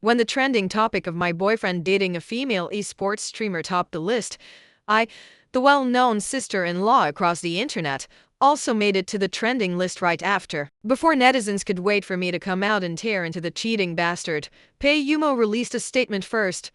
When the trending topic of my boyfriend dating a female esports streamer topped the list, I, the well-known sister-in-law across the internet, also made it to the trending list right after. Before netizens could wait for me to come out and tear into the cheating bastard, Pei Yumo released a statement first.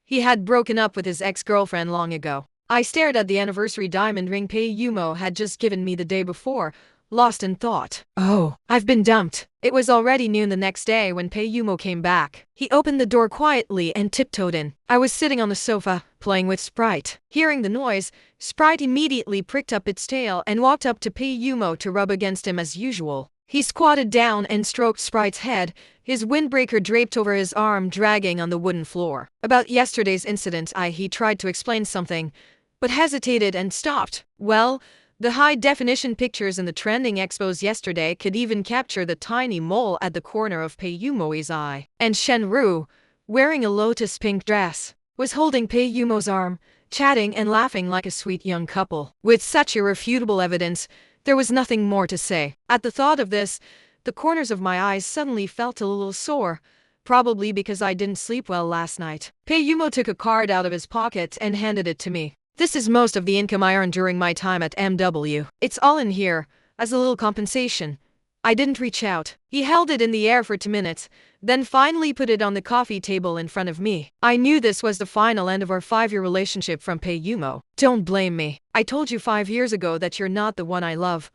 He had broken up with his ex-girlfriend long ago. I stared at the anniversary diamond ring Pei Yumo had just given me the day before, lost in thought. Oh, I've been dumped. It was already noon the next day when Pei Yumo came back. He opened the door quietly and tiptoed in. I was sitting on the sofa, playing with Sprite. Hearing the noise, Sprite immediately pricked up its tail and walked up to Pei Yumo to rub against him as usual. He squatted down and stroked Sprite's head, his windbreaker draped over his arm dragging on the wooden floor. About yesterday's incident, he tried to explain something, but hesitated and stopped. Well, the high-definition pictures in the trending expos yesterday could even capture the tiny mole at the corner of Pei Yumo's eye. And Shenru, wearing a lotus pink dress, was holding Pei Yumo's arm, chatting and laughing like a sweet young couple. With such irrefutable evidence, there was nothing more to say. At the thought of this, the corners of my eyes suddenly felt a little sore, probably because I didn't sleep well last night. Pei Yumo took a card out of his pocket and handed it to me. This is most of the income I earned during my time at MW. It's all in here, as a little compensation. I didn't reach out. He held it in the air for 2 minutes, then finally put it on the coffee table in front of me. I knew this was the final end of our 5-year relationship from Pei Yumo. Don't blame me. I told you 5 years ago that you're not the one I love.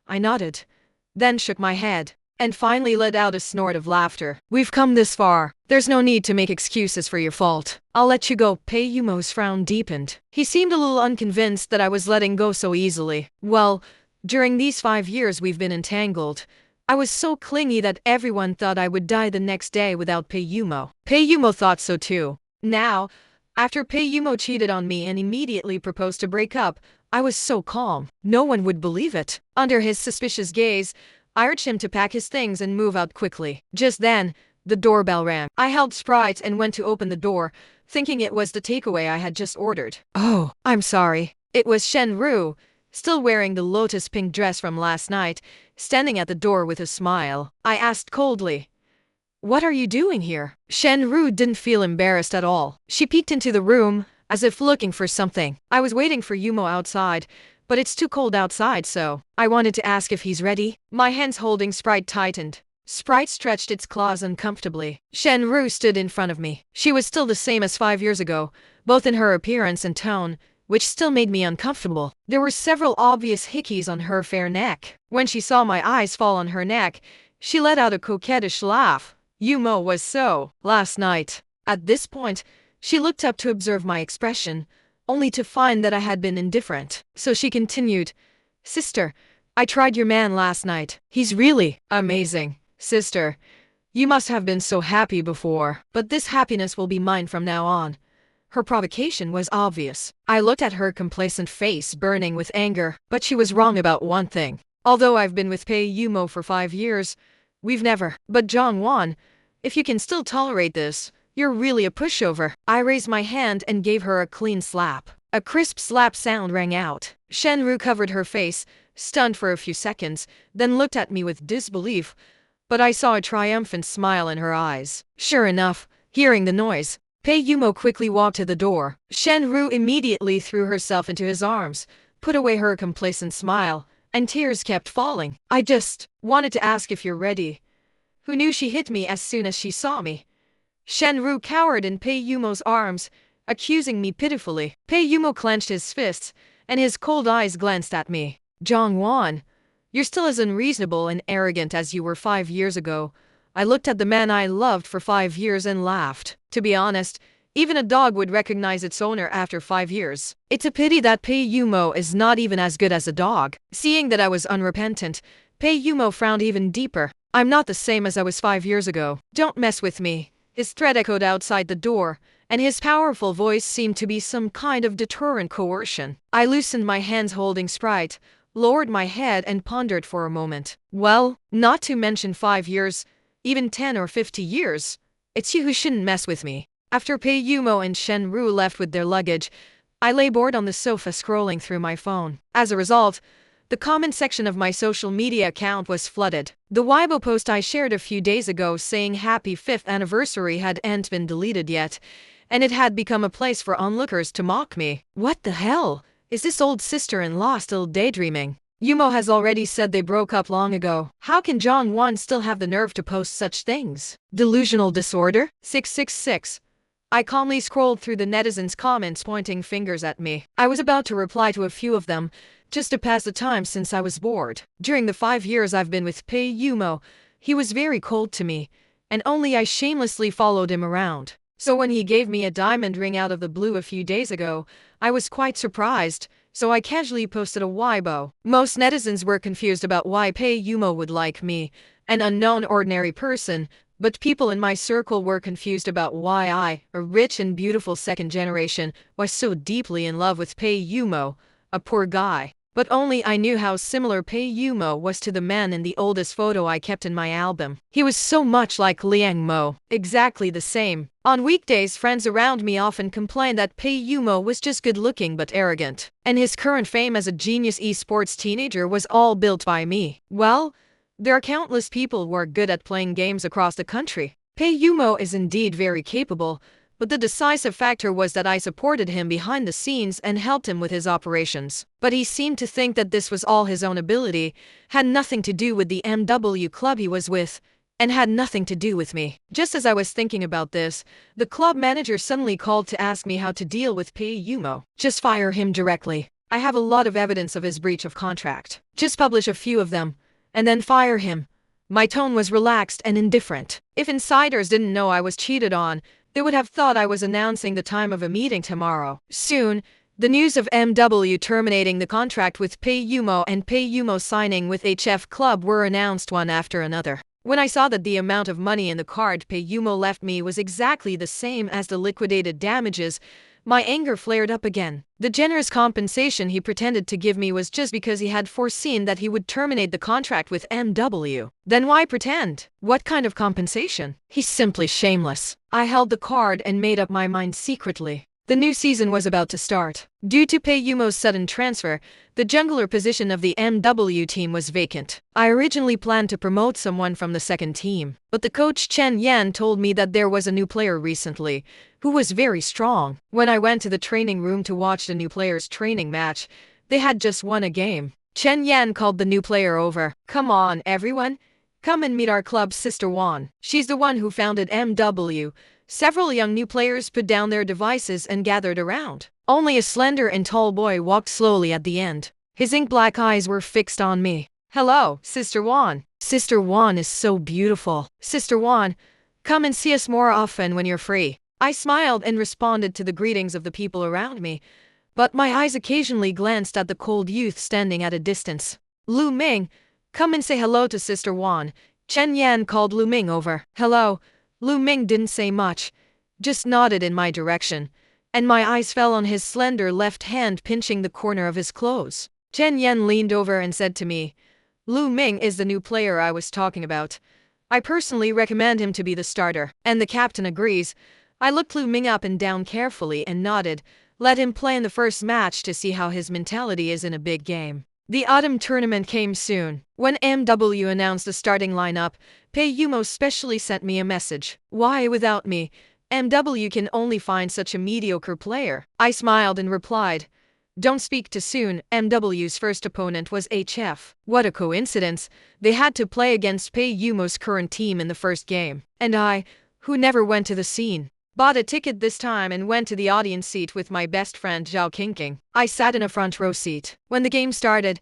I nodded, then shook my head, and finally let out a snort of laughter. We've come this far. There's no need to make excuses for your fault. I'll let you go. Pei Yumo's frown deepened. He seemed a little unconvinced that I was letting go so easily. Well, during these 5 years we've been entangled. I was so clingy that everyone thought I would die the next day without Pei Yumo. Pei Yumo thought so too. Now, after Pei Yumo cheated on me and immediately proposed to break up, I was so calm. No one would believe it. Under his suspicious gaze, I urged him to pack his things and move out quickly. Just then, the doorbell rang. I held Sprite and went to open the door, thinking it was the takeaway I had just ordered. Oh, I'm sorry. It was Shenru, still wearing the lotus pink dress from last night, standing at the door with a smile. I asked coldly, "What are you doing here?" Shenru didn't feel embarrassed at all. She peeked into the room, as if looking for something. I was waiting for Yumo outside, but it's too cold outside, so I wanted to ask if he's ready. My hands holding Sprite tightened. Sprite stretched its claws uncomfortably. Shenru stood in front of me. She was still the same as 5 years ago, both in her appearance and tone, which still made me uncomfortable. There were several obvious hickeys on her fair neck. When she saw my eyes fall on her neck, she let out a coquettish laugh. Yumo was so last night. At this point, she looked up to observe my expression, only to find that I had been indifferent. So she continued, "Sister, I tried your man last night. He's really amazing. Sister, you must have been so happy before, but this happiness will be mine from now on." Her provocation was obvious. I looked at her complacent face burning with anger, but she was wrong about one thing. Although I've been with Pei Yumo for 5 years, we've never. But Jongwon, if you can still tolerate this, you're really a pushover. I raised my hand and gave her a clean slap. A crisp slap sound rang out. Shenru covered her face, stunned for a few seconds, then looked at me with disbelief, but I saw a triumphant smile in her eyes. Sure enough, hearing the noise, Pei Yumo quickly walked to the door. Shenru immediately threw herself into his arms, put away her complacent smile, and tears kept falling. "I just wanted to ask if you're ready." Who knew she hit me as soon as she saw me? Shenru cowered in Pei Yumo's arms, accusing me pitifully. Pei Yumo clenched his fists, and his cold eyes glanced at me. "Jongwon, you're still as unreasonable and arrogant as you were 5 years ago." I looked at the man I loved for 5 years and laughed. To be honest, even a dog would recognize its owner after 5 years. It's a pity that Pei Yumo is not even as good as a dog. Seeing that I was unrepentant, Pei Yumo frowned even deeper. "I'm not the same as I was 5 years ago. Don't mess with me." His threat echoed outside the door, and his powerful voice seemed to be some kind of deterrent coercion. I loosened my hands holding Sprite, lowered my head and pondered for a moment. Well, not to mention 5 years, even 10 or 50 years. It's you who shouldn't mess with me. After Pei Yumo and Shenru left with their luggage, I lay bored on the sofa scrolling through my phone. As a result, The comment section of my social media account was flooded. The Weibo post I shared a few days ago saying happy 5th anniversary hadn't been deleted yet, and it had become a place for onlookers to mock me. What the hell? Is this old sister-in-law still daydreaming? Yumo has already said they broke up long ago. How can Jong-won still have the nerve to post such things? Delusional disorder? 666. I calmly scrolled through the netizens' comments pointing fingers at me. I was about to reply to a few of them, just to pass the time since I was bored. During the 5 years I've been with Pei Yumo, he was very cold to me, and only I shamelessly followed him around. So when he gave me a diamond ring out of the blue a few days ago, I was quite surprised, so I casually posted a Weibo. Most netizens were confused about why Pei Yumo would like me, an unknown ordinary person, but people in my circle were confused about why I, a rich and beautiful second generation, was so deeply in love with Pei Yumo, a poor guy. But only I knew how similar Pei Yumo was to the man in the oldest photo I kept in my album. He was so much like Liang Mo, exactly the same. On weekdays, friends around me often complained that Pei Yumo was just good looking but arrogant, and his current fame as a genius esports teenager was all built by me. Well, there are countless people who are good at playing games across the country. Pei Yumo is indeed very capable, but the decisive factor was that I supported him behind the scenes and helped him with his operations. But he seemed to think that this was all his own ability, had nothing to do with the MW club he was with, and had nothing to do with me. Just as I was thinking about this, the club manager suddenly called to ask me how to deal with Pei Yumo. Just fire him directly. I have a lot of evidence of his breach of contract. Just publish a few of them, and then fire him. My tone was relaxed and indifferent. If insiders didn't know I was cheated on, they would have thought I was announcing the time of a meeting tomorrow. Soon, the news of MW terminating the contract with Pei Yumo and Pei Yumo signing with HF Club were announced one after another. When I saw that the amount of money in the card Pei Yumo left me was exactly the same as the liquidated damages, my anger flared up again. The generous compensation he pretended to give me was just because he had foreseen that he would terminate the contract with MW. Then why pretend? What kind of compensation? He's simply shameless. I held the card and made up my mind secretly. The new season was about to start. Due to Pei Yumo's sudden transfer, the jungler position of the MW team was vacant. I originally planned to promote someone from the second team, but the coach Chen Yan told me that there was a new player recently, who was very strong. When I went to the training room to watch the new player's training match, they had just won a game. Chen Yan called the new player over. "Come on, everyone. Come and meet our club's sister Wan. She's the one who founded MW." Several young new players put down their devices and gathered around. Only a slender and tall boy walked slowly at the end. His ink-black eyes were fixed on me. "Hello, Sister Wan. Sister Wan is so beautiful. Sister Wan, come and see us more often when you're free." I smiled and responded to the greetings of the people around me, but my eyes occasionally glanced at the cold youth standing at a distance. "Lu Ming, come and say hello to Sister Wan." Chen Yan called Lu Ming over. "Hello." Lu Ming didn't say much, just nodded in my direction, and my eyes fell on his slender left hand pinching the corner of his clothes. Chen Yan leaned over and said to me, "Lu Ming is the new player I was talking about. I personally recommend him to be the starter." And the captain agrees. I looked Lu Ming up and down carefully and nodded. Let him play in the first match to see how his mentality is in a big game. The autumn tournament came soon. When MW announced the starting lineup, Pei Yumo specially sent me a message. "Why without me? MW can only find such a mediocre player." I smiled and replied, "Don't speak too soon. MW's first opponent was HF. What a coincidence. They had to play against Pei Yumo's current team in the first game. And I, who never went to the scene, bought a ticket this time and went to the audience seat with my best friend Zhao Qingqing. I sat in a front row seat. When the game started,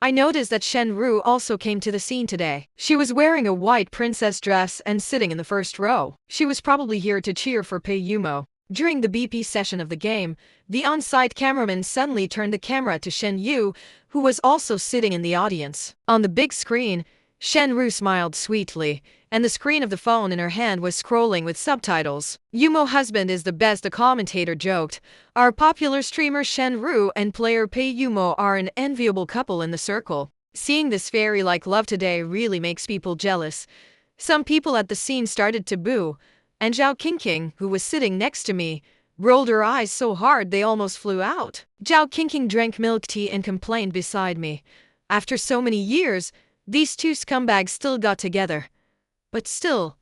I noticed that Shen Ru also came to the scene today. She was wearing a white princess dress and sitting in the first row. She was probably here to cheer for Pei Yumo. During the BP session of the game, the on-site cameraman suddenly turned the camera to Shen Yu, who was also sitting in the audience. On the big screen, Shen Ru smiled sweetly, and the screen of the phone in her hand was scrolling with subtitles. "Yumo husband is the best," the commentator joked. "Our popular streamer Shen Ru and player Pei Yumo are an enviable couple in the circle." Seeing this fairy-like love today really makes people jealous. Some people at the scene started to boo, and Zhao Qingqing, who was sitting next to me, rolled her eyes so hard they almost flew out. Zhao Qingqing drank milk tea and complained beside me. After so many years, these two scumbags still got together. But still,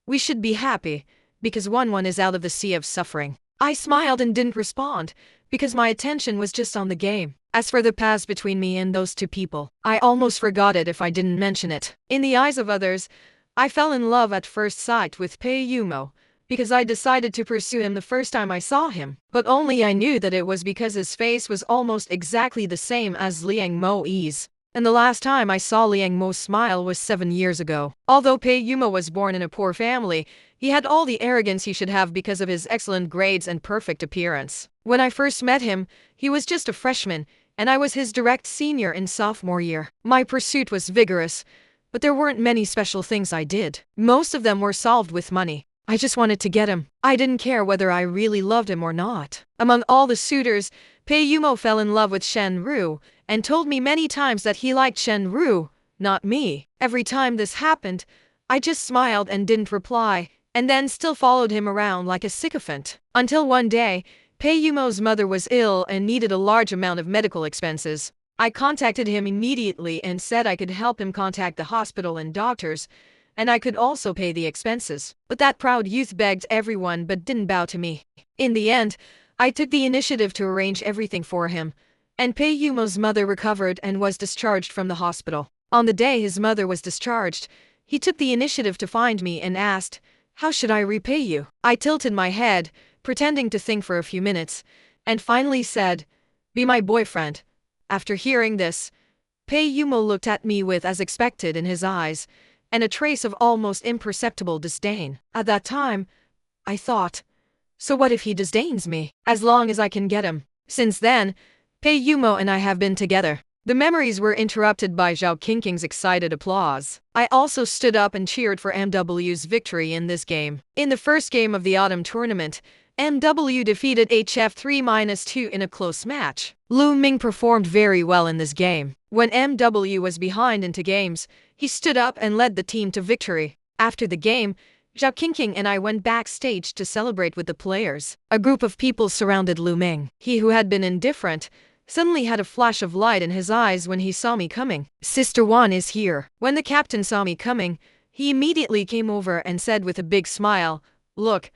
we should be happy, because one is out of the sea of suffering. I smiled and didn't respond, because my attention was just on the game. As for the past between me and those two people, I almost forgot it if I didn't mention it. In the eyes of others, I fell in love at first sight with Pei Yumo, because I decided to pursue him the first time I saw him. But only I knew that it was because his face was almost exactly the same as Liang Mo's. And the last time I saw Liang Mo smile was 7 years ago. Although Pei Yumo was born in a poor family, he had all the arrogance he should have because of his excellent grades and perfect appearance. When I first met him, he was just a freshman, and I was his direct senior in sophomore year. My pursuit was vigorous, but there weren't many special things I did. Most of them were solved with money. I just wanted to get him. I didn't care whether I really loved him or not. Among all the suitors, Pei Yumo fell in love with Shen Ru, and told me many times that he liked Shen Ru, not me. Every time this happened, I just smiled and didn't reply, and then still followed him around like a sycophant. Until one day, Pei Yumo's mother was ill and needed a large amount of medical expenses. I contacted him immediately and said I could help him contact the hospital and doctors, and I could also pay the expenses. But that proud youth begged everyone but didn't bow to me. In the end, I took the initiative to arrange everything for him, and Pei Yumo's mother recovered and was discharged from the hospital. On the day his mother was discharged, he took the initiative to find me and asked, "How should I repay you?" I tilted my head, pretending to think for a few minutes, and finally said, "Be my boyfriend." After hearing this, Pei Yumo looked at me with as expected in his eyes, and a trace of almost imperceptible disdain. At that time, I thought, so what if he disdains me? As long as I can get him. Since then, Pei Yumo and I have been together. The memories were interrupted by Zhao Qingqing's excited applause. I also stood up and cheered for MW's victory in this game. In the first game of the autumn tournament, MW defeated HF 3-2 in a close match. Lu Ming performed very well in this game. When MW was behind into games, he stood up and led the team to victory. After the game, Zhao Qingqing and I went backstage to celebrate with the players. A group of people surrounded Lu Ming. He who had been indifferent suddenly had a flash of light in his eyes when he saw me coming. "Sister Wan is here." When the captain saw me coming, he immediately came over and said with a big smile, "Look,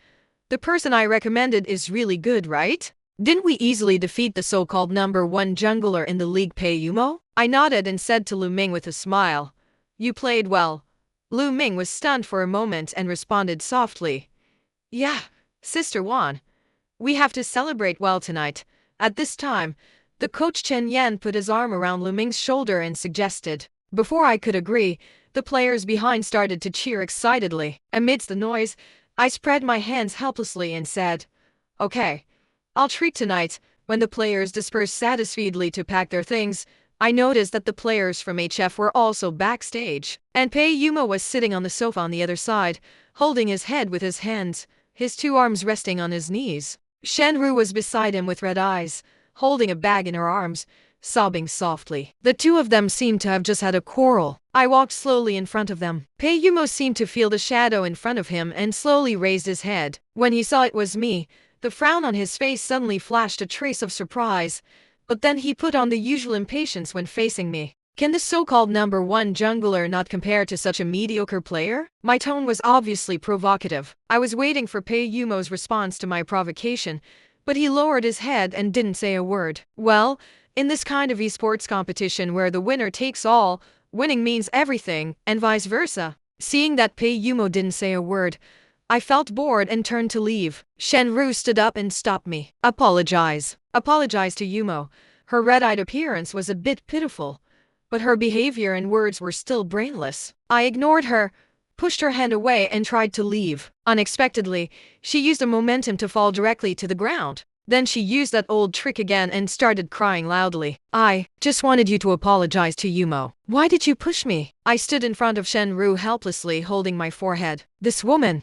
the person I recommended is really good, right? Didn't we easily defeat the so-called #1 jungler in the league, Pei Yumo?" I nodded and said to Lu Ming with a smile, "You played well." Lu Ming was stunned for a moment and responded softly, "Yeah, Sister Wan. We have to celebrate well tonight." At this time, the coach Chen Yan put his arm around Lu Ming's shoulder and suggested. Before I could agree, the players behind started to cheer excitedly. Amidst the noise, I spread my hands helplessly and said, "Okay, I'll treat tonight." When the players dispersed satisfiedly to pack their things, I noticed that the players from HF were also backstage, and Pei Yumo was sitting on the sofa on the other side, holding his head with his hands, his two arms resting on his knees. Shen Ru was beside him with red eyes, holding a bag in her arms, sobbing softly. The two of them seemed to have just had a quarrel. I walked slowly in front of them. Pei Yumo seemed to feel the shadow in front of him and slowly raised his head. When he saw it was me, the frown on his face suddenly flashed a trace of surprise, but then he put on the usual impatience when facing me. "Can the so-called #1 jungler not compare to such a mediocre player?" My tone was obviously provocative. I was waiting for Pei Yumo's response to my provocation, but he lowered his head and didn't say a word. Well, in this kind of esports competition where the winner takes all, winning means everything, and vice versa. Seeing that Pei Yumo didn't say a word, I felt bored and turned to leave. Shen Ru stood up and stopped me. "Apologize." Apologize to Yumo. Her red-eyed appearance was a bit pitiful, but her behavior and words were still brainless. I ignored her, pushed her hand away and tried to leave. Unexpectedly, she used a momentum to fall directly to the ground. Then she used that old trick again and started crying loudly. "I just wanted you to apologize to Yumo. Why did you push me?" I stood in front of Shen Ru helplessly holding my forehead. "This woman,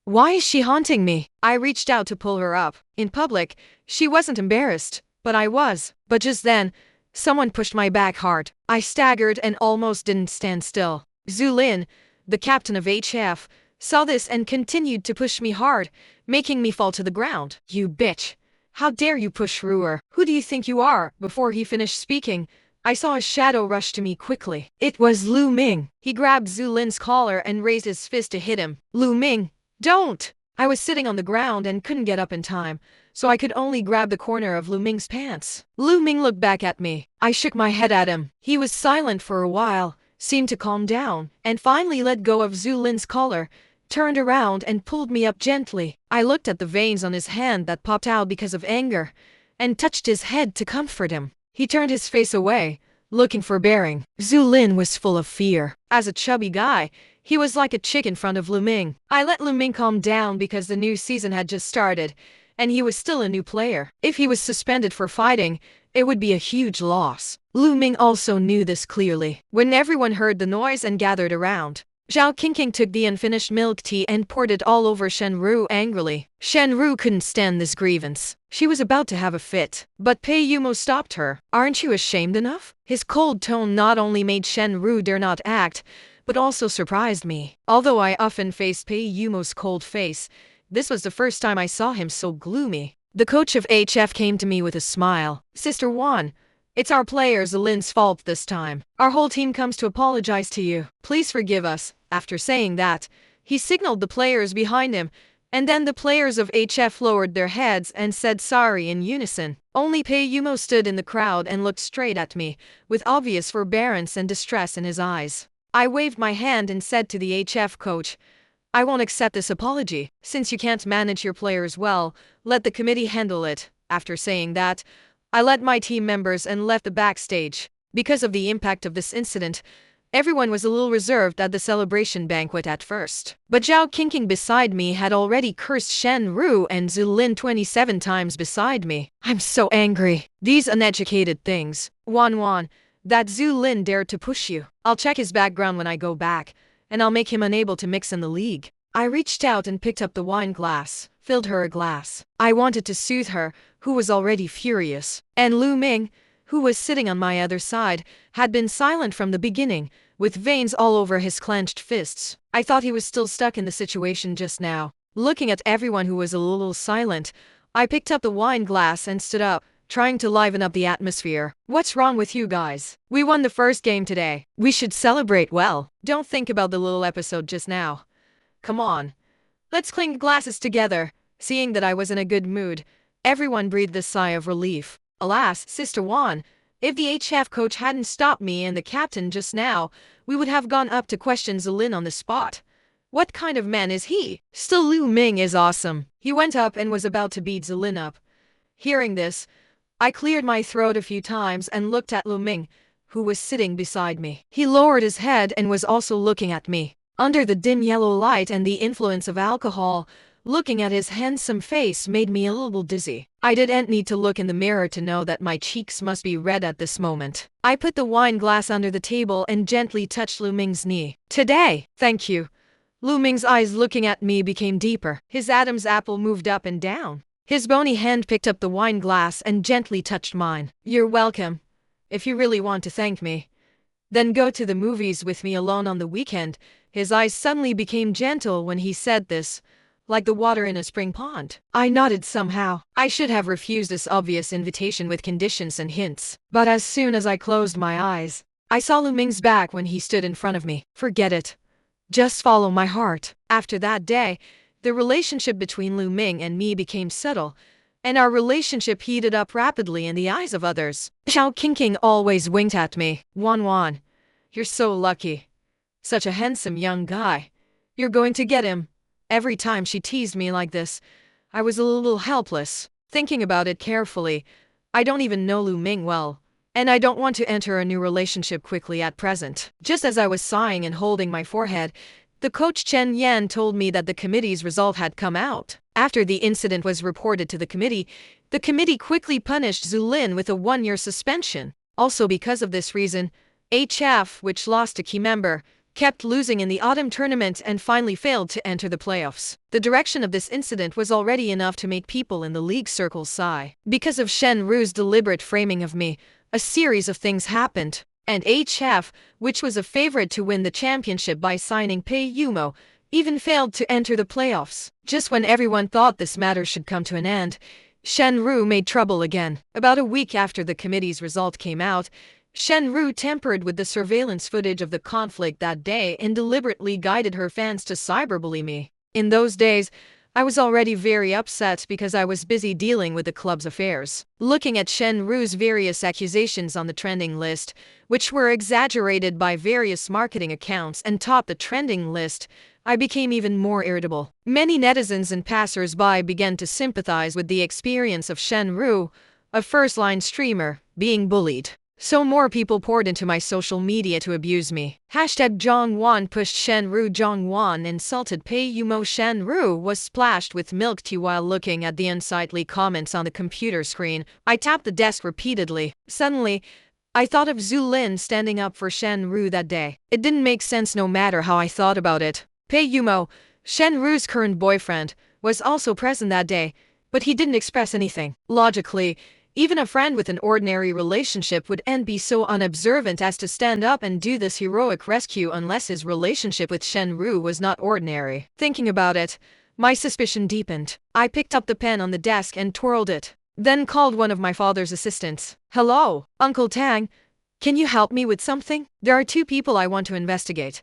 why is she haunting me?" I reached out to pull her up. In public, she wasn't embarrassed, but I was. But just then, someone pushed my back hard. I staggered and almost didn't stand still. Zhu Lin, the captain of HF, saw this and continued to push me hard, making me fall to the ground. "You bitch! How dare you push Ruer? Who do you think you are?" Before he finished speaking, I saw a shadow rush to me quickly. It was Lu Ming. He grabbed Zhu Lin's collar and raised his fist to hit him. Lu Ming, don't! I was sitting on the ground and couldn't get up in time, so I could only grab the corner of Lu Ming's pants. Lu Ming looked back at me. I shook my head at him. He was silent for a while, seemed to calm down, and finally let go of Zhu Lin's collar, turned around and pulled me up gently. I looked at the veins on his hand that popped out because of anger, and touched his head to comfort him. He turned his face away, looking forbearing. Zhu Lin was full of fear. As a chubby guy, he was like a chick in front of Lu Ming. I let Lu Ming calm down because the new season had just started, and he was still a new player. If he was suspended for fighting, it would be a huge loss. Lu Ming also knew this clearly. When everyone heard the noise and gathered around, Zhao Qingqing took the unfinished milk tea and poured it all over Shenru angrily. Shenru couldn't stand this grievance. She was about to have a fit, but Pei Yumo stopped her. Aren't you ashamed enough? His cold tone not only made Shenru dare not act, but also surprised me. Although I often faced Pei Yumo's cold face, this was the first time I saw him so gloomy. The coach of HF came to me with a smile. Sister Wan, it's our player Zhilin's fault this time. Our whole team comes to apologize to you. Please forgive us. After saying that, he signaled the players behind him, and then the players of HF lowered their heads and said sorry in unison. Only Pei Yumo stood in the crowd and looked straight at me, with obvious forbearance and distress in his eyes. I waved my hand and said to the HF coach, I won't accept this apology. Since you can't manage your players well, let the committee handle it. After saying that, I led my team members and left the backstage. Because of the impact of this incident, everyone was a little reserved at the celebration banquet at first. But Zhao Qingqing beside me had already cursed Shenru and Zhu Lin 27 times beside me. I'm so angry. These uneducated things. Wan, that Zhu Lin dared to push you. I'll check his background when I go back, and I'll make him unable to mix in the league. I reached out and picked up the wine glass, filled her a glass. I wanted to soothe her, who was already furious. And Lu Ming, who was sitting on my other side, had been silent from the beginning, with veins all over his clenched fists. I thought he was still stuck in the situation just now. Looking at everyone who was a little silent, I picked up the wine glass and stood up, trying to liven up the atmosphere. What's wrong with you guys? We won the first game today. We should celebrate well. Don't think about the little episode just now. Come on. Let's clink glasses together. Seeing that I was in a good mood, everyone breathed a sigh of relief. Alas, Sister Wan, if the HF coach hadn't stopped me and the captain just now, we would have gone up to question Zilin on the spot. What kind of man is he? Still, Lu Ming is awesome. He went up and was about to beat Zilin up. Hearing this, I cleared my throat a few times and looked at Lu Ming, who was sitting beside me. He lowered his head and was also looking at me. Under the dim yellow light and the influence of alcohol, looking at his handsome face made me a little dizzy. I didn't need to look in the mirror to know that my cheeks must be red at this moment. I put the wine glass under the table and gently touched Lu Ming's knee. Today, thank you. Lu Ming's eyes looking at me became deeper. His Adam's apple moved up and down. His bony hand picked up the wine glass and gently touched mine. You're welcome. If you really want to thank me, then go to the movies with me alone on the weekend. His eyes suddenly became gentle when he said this, like the water in a spring pond. I nodded somehow. I should have refused this obvious invitation with conditions and hints. But as soon as I closed my eyes, I saw Lu Ming's back when he stood in front of me. Forget it. Just follow my heart. After that day, the relationship between Lu Ming and me became subtle, and our relationship heated up rapidly in the eyes of others. Zhao Qingqing always winked at me. Wan, you're so lucky. Such a handsome young guy. You're going to get him. Every time she teased me like this, I was a little helpless. Thinking about it carefully, I don't even know Lu Ming well, and I don't want to enter a new relationship quickly at present. Just as I was sighing and holding my forehead, the coach Chen Yan told me that the committee's result had come out. After the incident was reported to the committee quickly punished Zhu Lin with a 1-year suspension. Also because of this reason, HF, which lost a key member, kept losing in the autumn tournament and finally failed to enter the playoffs. The direction of this incident was already enough to make people in the league circles sigh. Because of Shen Ru's deliberate framing of me, a series of things happened. And HF, which was a favorite to win the championship by signing Pei Yumo, even failed to enter the playoffs. Just when everyone thought this matter should come to an end, Shen Ru made trouble again. About a week after the committee's result came out, Shenru tampered with the surveillance footage of the conflict that day and deliberately guided her fans to cyberbully me. In those days, I was already very upset because I was busy dealing with the club's affairs. Looking at Shenru's various accusations on the trending list, which were exaggerated by various marketing accounts and topped the trending list, I became even more irritable. Many netizens and passers-by began to sympathize with the experience of Shenru, a first-line streamer, being bullied. So more people poured into my social media to abuse me. Hashtag Zhongwan pushed Shenru. Zhongwan insulted Pei Yumo. Shenru was splashed with milk tea while looking at the unsightly comments on the computer screen. I tapped the desk repeatedly. Suddenly, I thought of Zhu Lin standing up for Shenru that day. It didn't make sense no matter how I thought about it. Pei Yumo, Shenru's current boyfriend, was also present that day, but he didn't express anything. Logically, even a friend with an ordinary relationship wouldn't be so unobservant as to stand up and do this heroic rescue unless his relationship with Shenru was not ordinary. Thinking about it, my suspicion deepened. I picked up the pen on the desk and twirled it, then called one of my father's assistants. "Hello, Uncle Tang. Can you help me with something? There are two people I want to investigate."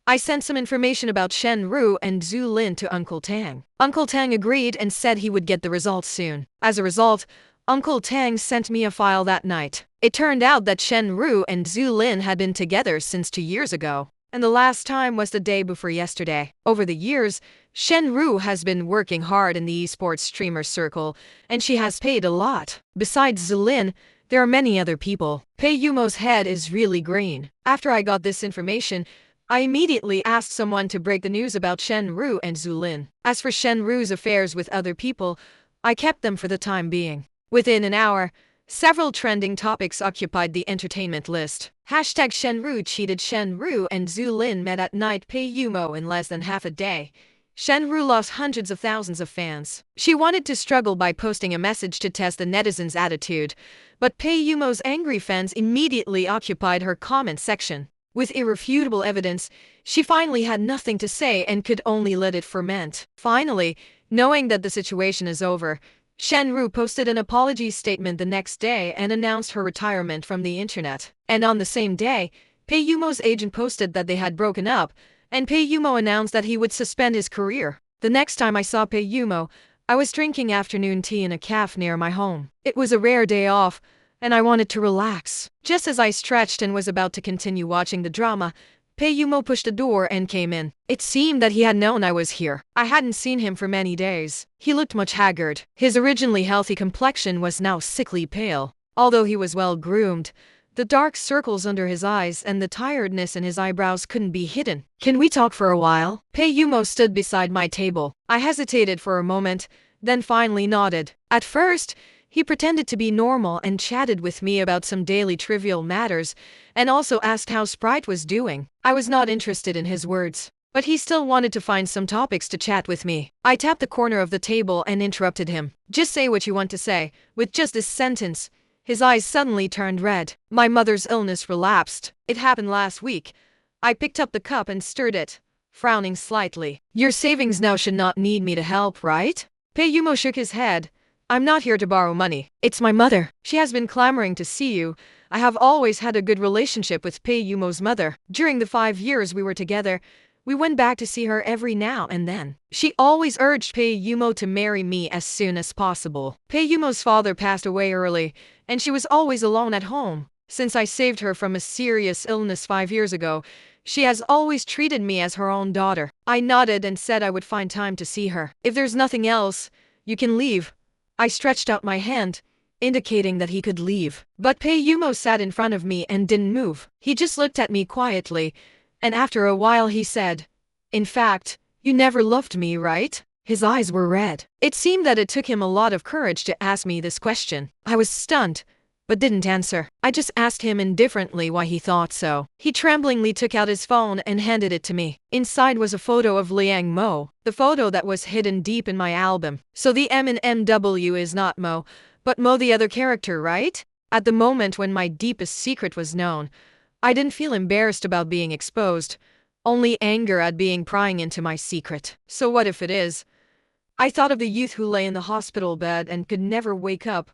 I sent some information about Shenru and Zhu Lin to Uncle Tang. Uncle Tang agreed and said he would get the results soon. As a result, Uncle Tang sent me a file that night. It turned out that Shenru and Zhu Lin had been together since 2 years ago, and the last time was the day before yesterday. Over the years, Shenru has been working hard in the esports streamer circle, and she has paid a lot. Besides Zhu Lin, there are many other people. Pei Yumo's head is really green. After I got this information, I immediately asked someone to break the news about Shenru and Zhu Lin. As for Shenru's affairs with other people, I kept them for the time being. Within an hour, several trending topics occupied the entertainment list. Hashtag Shenru cheated. Shenru and Zhu Lin met at night. Pei Yumo in less than half a day. Shenru lost hundreds of thousands of fans. She wanted to struggle by posting a message to test the netizens' attitude, but Pei Yumo's angry fans immediately occupied her comment section. With irrefutable evidence, she finally had nothing to say and could only let it ferment. Finally, knowing that the situation is over, Shenru posted an apology statement the next day and announced her retirement from the internet. And on the same day, Pei Yumo's agent posted that they had broken up, and Pei Yumo announced that he would suspend his career. The next time I saw Pei Yumo, I was drinking afternoon tea in a cafe near my home. It was a rare day off, and I wanted to relax. Just as I stretched and was about to continue watching the drama, Pei Yumo pushed a door and came in. It seemed that he had known I was here. I hadn't seen him for many days. He looked much haggard. His originally healthy complexion was now sickly pale. Although he was well groomed, the dark circles under his eyes and the tiredness in his eyebrows couldn't be hidden. "Can we talk for a while?" Pei Yumo stood beside my table. I hesitated for a moment, then finally nodded. At first, he pretended to be normal and chatted with me about some daily trivial matters, and also asked how Sprite was doing. I was not interested in his words, but he still wanted to find some topics to chat with me. I tapped the corner of the table and interrupted him. "Just say what you want to say." With just this sentence, his eyes suddenly turned red. "My mother's illness relapsed. It happened last week." I picked up the cup and stirred it, frowning slightly. "Your savings now should not need me to help, right?" Pei Yumo shook his head. "I'm not here to borrow money. It's my mother. She has been clamoring to see you." I have always had a good relationship with Pei Yumo's mother. During the 5 years we were together, we went back to see her every now and then. She always urged Pei Yumo to marry me as soon as possible. Pei Yumo's father passed away early, and she was always alone at home. Since I saved her from a serious illness 5 years ago, she has always treated me as her own daughter. I nodded and said I would find time to see her. "If there's nothing else, you can leave." I stretched out my hand, indicating that he could leave. But Pei Yumo sat in front of me and didn't move. He just looked at me quietly, and after a while he said, "In fact, you never loved me, right?" His eyes were red. It seemed that it took him a lot of courage to ask me this question. I was stunned, but didn't answer. I just asked him indifferently why he thought so. He tremblingly took out his phone and handed it to me. Inside was a photo of Liang Mo, the photo that was hidden deep in my album. "So the M in MW is not Mo, but Mo the other character, right?" At the moment when my deepest secret was known, I didn't feel embarrassed about being exposed, only anger at being prying into my secret. So what if it is? I thought of the youth who lay in the hospital bed and could never wake up,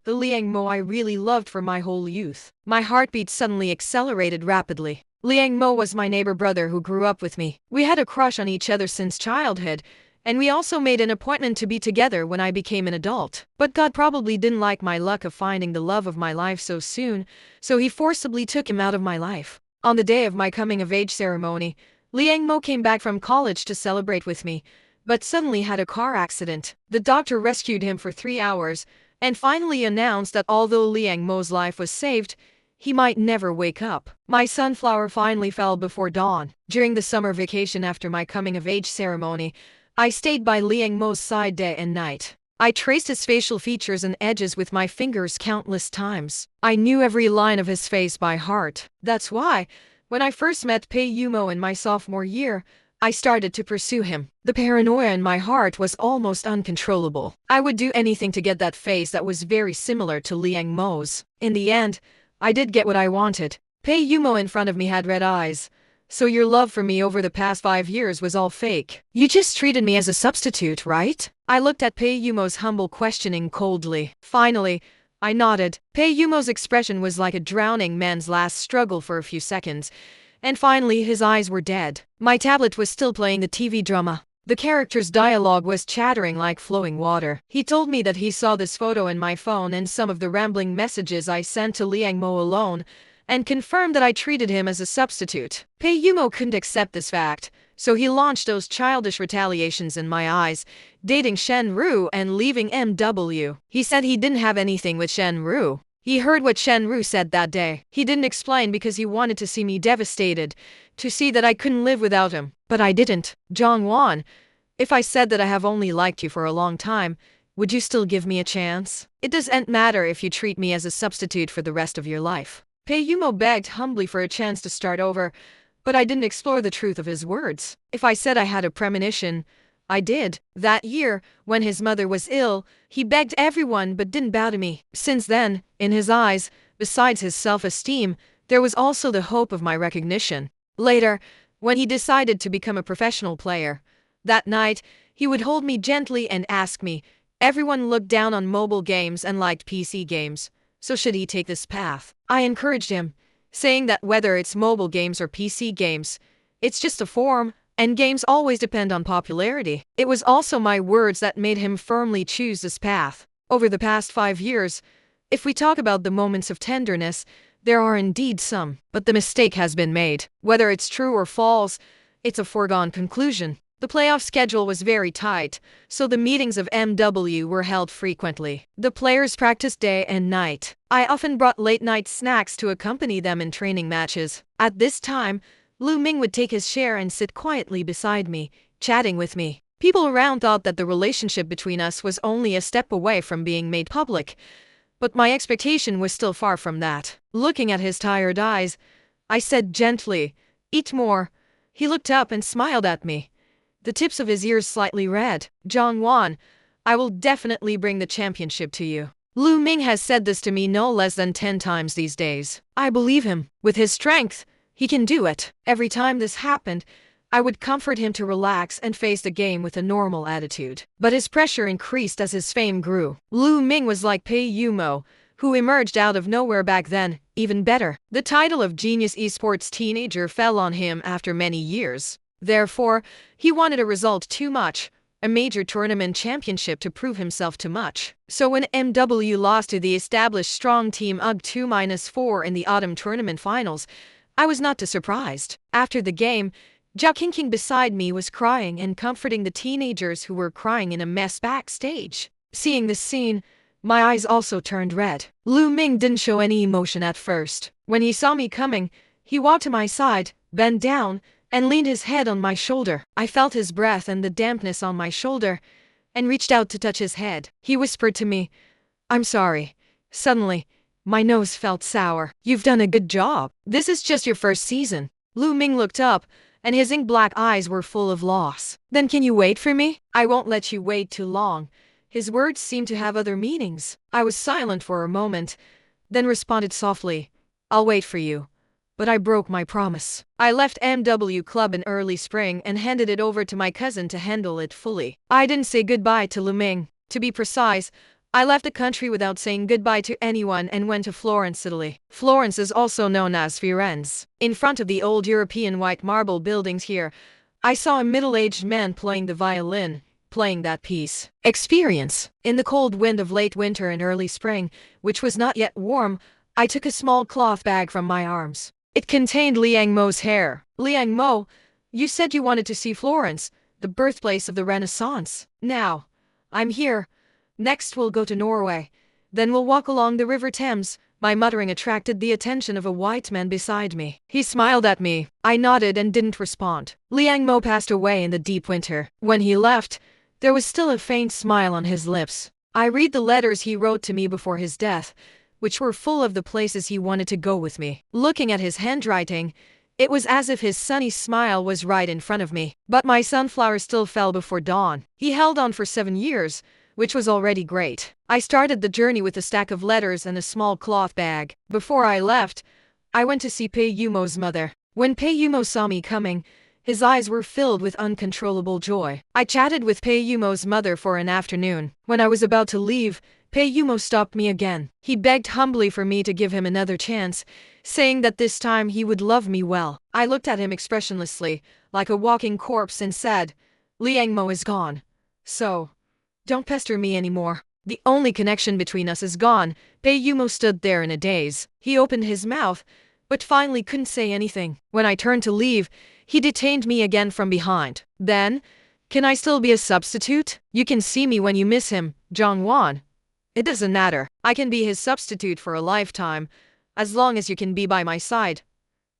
the Liang Mo I really loved for my whole youth. My heartbeat suddenly accelerated rapidly. Liang Mo was my neighbor brother who grew up with me. We had a crush on each other since childhood, and we also made an appointment to be together when I became an adult. But God probably didn't like my luck of finding the love of my life so soon, so he forcibly took him out of my life. On the day of my coming-of-age ceremony, Liang Mo came back from college to celebrate with me, but suddenly had a car accident. The doctor rescued him for 3 hours, and finally announced that although Liang Mo's life was saved, he might never wake up. My sunflower finally fell before dawn. During the summer vacation after my coming-of-age ceremony, I stayed by Liang Mo's side day and night. I traced his facial features and edges with my fingers countless times. I knew every line of his face by heart. That's why, when I first met Pei Yumo in my sophomore year, I started to pursue him. The paranoia in my heart was almost uncontrollable. I would do anything to get that face that was very similar to Liang Mo's. In the end, I did get what I wanted. Pei Yumo in front of me had red eyes. So your love for me over the past 5 years was all fake. You just treated me as a substitute, right? I looked at Pei Yumo's humble questioning coldly. Finally, I nodded. Pei Yumo's expression was like a drowning man's last struggle for a few seconds, and finally his eyes were dead. My tablet was still playing the TV drama. The character's dialogue was chattering like flowing water. He told me that he saw this photo in my phone and some of the rambling messages I sent to Liang Mo alone, and confirmed that I treated him as a substitute. Pei Yumo couldn't accept this fact, so he launched those childish retaliations in my eyes, dating Shen Ru and leaving MW. He said he didn't have anything with Shen Ru. He heard what Shen Ru said that day. He didn't explain because he wanted to see me devastated, to see that I couldn't live without him. But I didn't. Jongwon, if I said that I have only liked you for a long time, would you still give me a chance? It doesn't matter if you treat me as a substitute for the rest of your life. Pei Yumo begged humbly for a chance to start over, but I didn't explore the truth of his words. If I said I had a premonition, I did. That year, when his mother was ill, he begged everyone but didn't bow to me. Since then, in his eyes, besides his self-esteem, there was also the hope of my recognition. Later, when he decided to become a professional player, that night, he would hold me gently and ask me, everyone looked down on mobile games and liked PC games. So should he take this path? I encouraged him, saying that whether it's mobile games or PC games, it's just a form, and games always depend on popularity. It was also my words that made him firmly choose this path. Over the past 5 years, if we talk about the moments of tenderness, there are indeed some, but the mistake has been made. Whether it's true or false, it's a foregone conclusion. The playoff schedule was very tight, so the meetings of MW were held frequently. The players practiced day and night. I often brought late-night snacks to accompany them in training matches. At this time, Lu Ming would take his share and sit quietly beside me, chatting with me. People around thought that the relationship between us was only a step away from being made public, but my expectation was still far from that. Looking at his tired eyes, I said gently, "Eat more." He looked up and smiled at me, the tips of his ears slightly red. "Jongwon, I will definitely bring the championship to you." Lu Ming has said this to me no less than 10 times these days. I believe him. With his strength, he can do it. Every time this happened, I would comfort him to relax and face the game with a normal attitude. But his pressure increased as his fame grew. Lu Ming was like Pei Yumo, who emerged out of nowhere back then, even better. The title of Genius Esports Teenager fell on him after many years. Therefore, he wanted a result too much, a major tournament championship to prove himself too much. So when MW lost to the established strong team UG2-4 in the autumn tournament finals, I was not too surprised. After the game, Zhao Qingqing beside me was crying and comforting the teenagers who were crying in a mess backstage. Seeing this scene, my eyes also turned red. Lu Ming didn't show any emotion at first. When he saw me coming, he walked to my side, bent down, and leaned his head on my shoulder. I felt his breath and the dampness on my shoulder, and reached out to touch his head. He whispered to me, "I'm sorry." Suddenly, my nose felt sour. "You've done a good job. This is just your first season." Lu Ming looked up, and his ink-black eyes were full of loss. "Then can you wait for me?" "I won't let you wait too long." His words seemed to have other meanings. I was silent for a moment, then responded softly, "I'll wait for you." But I broke my promise. I left MW Club in early spring and handed it over to my cousin to handle it fully. I didn't say goodbye to Lu Ming. To be precise, I left the country without saying goodbye to anyone and went to Florence, Italy. Florence is also known as Firenze. In front of the old European white marble buildings here, I saw a middle-aged man playing the violin, playing that piece. Experience. In the cold wind of late winter and early spring, which was not yet warm, I took a small cloth bag from my arms. It contained Liang Mo's hair. Liang Mo, you said you wanted to see Florence, the birthplace of the Renaissance. Now, I'm here. Next we'll go to Norway. Then we'll walk along the River Thames. My muttering attracted the attention of a white man beside me. He smiled at me. I nodded and didn't respond. Liang Mo passed away in the deep winter. When he left, there was still a faint smile on his lips. I read the letters he wrote to me before his death, which were full of the places he wanted to go with me. Looking at his handwriting, it was as if his sunny smile was right in front of me. But my sunflower still fell before dawn. He held on for 7 years, which was already great. I started the journey with a stack of letters and a small cloth bag. Before I left, I went to see Pei Yumo's mother. When Pei Yumo saw me coming, his eyes were filled with uncontrollable joy. I chatted with Pei Yumo's mother for an afternoon. When I was about to leave, Pei Yumo stopped me again. He begged humbly for me to give him another chance, saying that this time he would love me well. I looked at him expressionlessly, like a walking corpse, and said, Liang Mo is gone. So, don't pester me anymore. The only connection between us is gone. Pei Yumo stood there in a daze. He opened his mouth, but finally couldn't say anything. When I turned to leave, he detained me again from behind. Then, can I still be a substitute? You can see me when you miss him, Jongwon. It doesn't matter. I can be his substitute for a lifetime, as long as you can be by my side.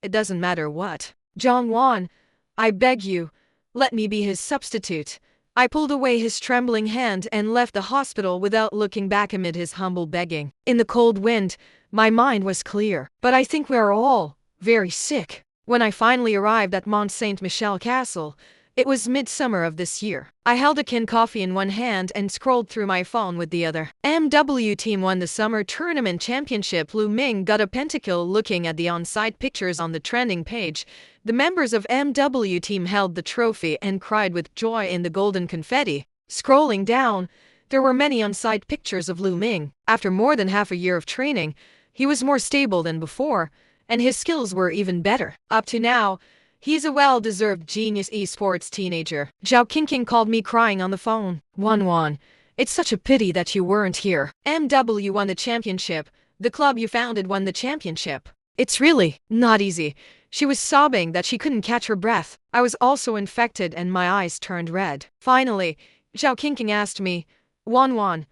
It doesn't matter what. Jongwon, I beg you, let me be his substitute. I pulled away his trembling hand and left the hospital without looking back amid his humble begging. In the cold wind, my mind was clear. But I think we are all very sick. When I finally arrived at Mont Saint-Michel Castle, it was midsummer of this year. I held a can coffee in one hand and scrolled through my phone with the other. MW team won the summer tournament championship. Lu Ming got a pentakill. Looking at the on-site pictures on the trending page, the members of MW team held the trophy and cried with joy in the golden confetti. Scrolling down, there were many on-site pictures of Lu Ming. After more than half a year of training, he was more stable than before, and his skills were even better. Up to now, he's a well-deserved genius esports teenager. Zhao Qingqing called me crying on the phone. Wanwan, it's such a pity that you weren't here. MW won the championship. The club you founded won the championship. It's really not easy. She was sobbing that she couldn't catch her breath. I was also infected and my eyes turned red. Finally, Zhao Qingqing asked me, Wanwan,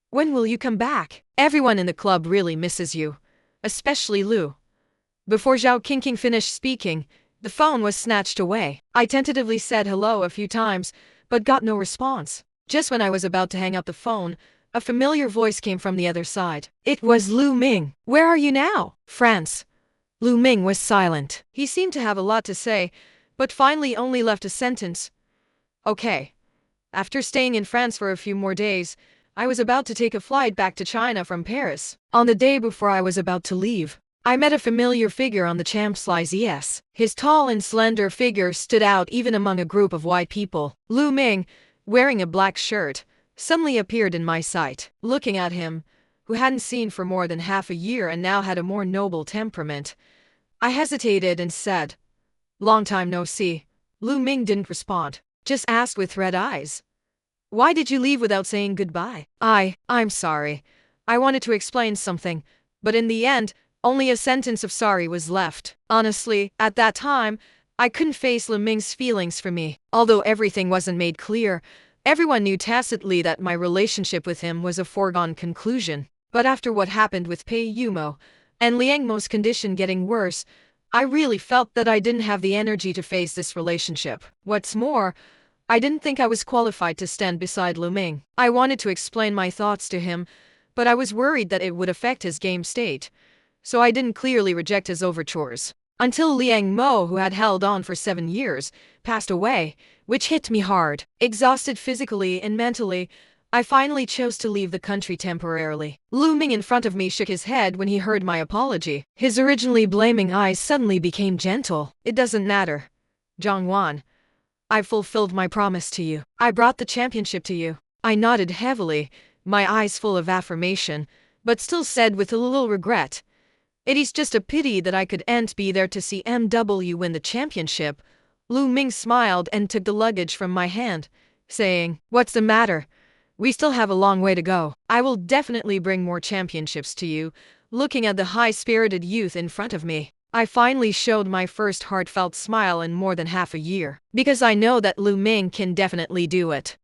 when will you come back? Everyone in the club really misses you, especially Lu. Before Zhao Qingqing finished speaking, the phone was snatched away. I tentatively said hello a few times, but got no response. Just when I was about to hang up the phone, a familiar voice came from the other side. It was Lu Ming. Where are you now? France. Lu Ming was silent. He seemed to have a lot to say, but finally only left a sentence. Okay. After staying in France for a few more days, I was about to take a flight back to China from Paris. On the day before I was about to leave, I met a familiar figure on the Champs-Élysées. His tall and slender figure stood out even among a group of white people. Lu Ming, wearing a black shirt, suddenly appeared in my sight. Looking at him, who hadn't seen for more than half a year and now had a more noble temperament, I hesitated and said, Long time no see. Lu Ming didn't respond, just asked with red eyes, Why did you leave without saying goodbye? I'm sorry. I wanted to explain something, but in the end, only a sentence of sorry was left. Honestly, at that time, I couldn't face Lu Ming's feelings for me. Although everything wasn't made clear, everyone knew tacitly that my relationship with him was a foregone conclusion. But after what happened with Pei Yumo, and Liang Mo's condition getting worse, I really felt that I didn't have the energy to face this relationship. What's more, I didn't think I was qualified to stand beside Lu Ming. I wanted to explain my thoughts to him, but I was worried that it would affect his game state. So I didn't clearly reject his overtures. Until Liang Mo, who had held on for 7 years, passed away, which hit me hard. Exhausted physically and mentally, I finally chose to leave the country temporarily. Lu Ming in front of me shook his head when he heard my apology. His originally blaming eyes suddenly became gentle. It doesn't matter, Jongwon. I fulfilled my promise to you. I brought the championship to you. I nodded heavily, my eyes full of affirmation, but still said with a little regret, "It is just a pity that I couldn't be there to see MW win the championship." Lu Ming smiled and took the luggage from my hand, saying, "What's the matter? We still have a long way to go. I will definitely bring more championships to you." Looking at the high-spirited youth in front of me, I finally showed my first heartfelt smile in more than half a year, because I know that Lu Ming can definitely do it.